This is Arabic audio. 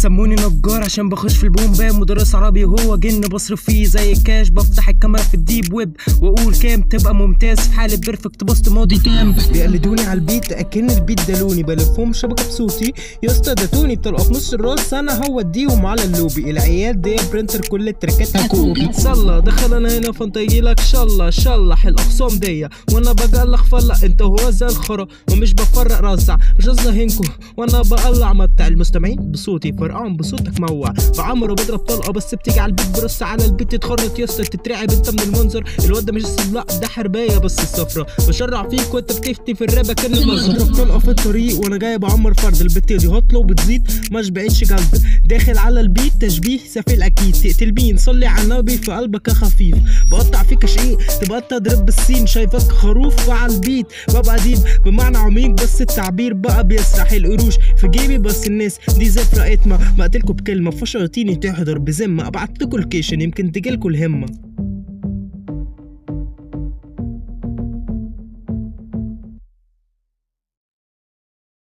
سموني نجار عشان بخش في البوم بام. مدرس عربي هو جن بصرف فيه زي الكاش. بفتح الكاميرا في الديب ويب واقول كام تبقى ممتاز في حالة بيرفكت بوست ماضي تام. بيقلدوني على البيت اكن البيت دالوني، بلفهم شبكه بصوتي يا اسطى داتوني. بطلقه في نص الراس انا هوديهم على اللوبي. العيال دي برينتر كل التركات هكوبي. صلى دخل انا هنا فانطيلك شله شلح الاخصام دي وانا بجلخ فلق. انت هو زي الخرا ومش بفرق رزع مش هنكو وانا بقلع مبتع. المستمعين بصوتي فرقعهم بصوتك موع. بعمر وبضرب طلقه بس بتيجي على البيت برص على البيت تتخرط يا اسطى تترعب انت من المنظر. الواد ده مش الصبلاء ده حربايه بس الصفرة. بشرع فيك وانت بتفتي في الرابه كان المنظر. بضرب طلقه في الطريق وانا جاي بعمر فرد. البت دي هطله وبتزيد مش بعيدش جلد. داخل على البيت تشبيه سفيل اكيد. تقتل بين صلي على النبي في قلبك يا خفيف. بقطع فيك شقيق تبقى انت ضرب بالسين. شايفك خروف وعلى البيت ببقى ديب بمعنى عميق بس التعبير بقى بيسرح. القروش في جيبي بس الناس دي زفرة اتمه. بقتلكوا بكلمه فشرتيني تحضر بذمه. ابعتلكوا الكيشن يمكن تجيلكوا الهمه.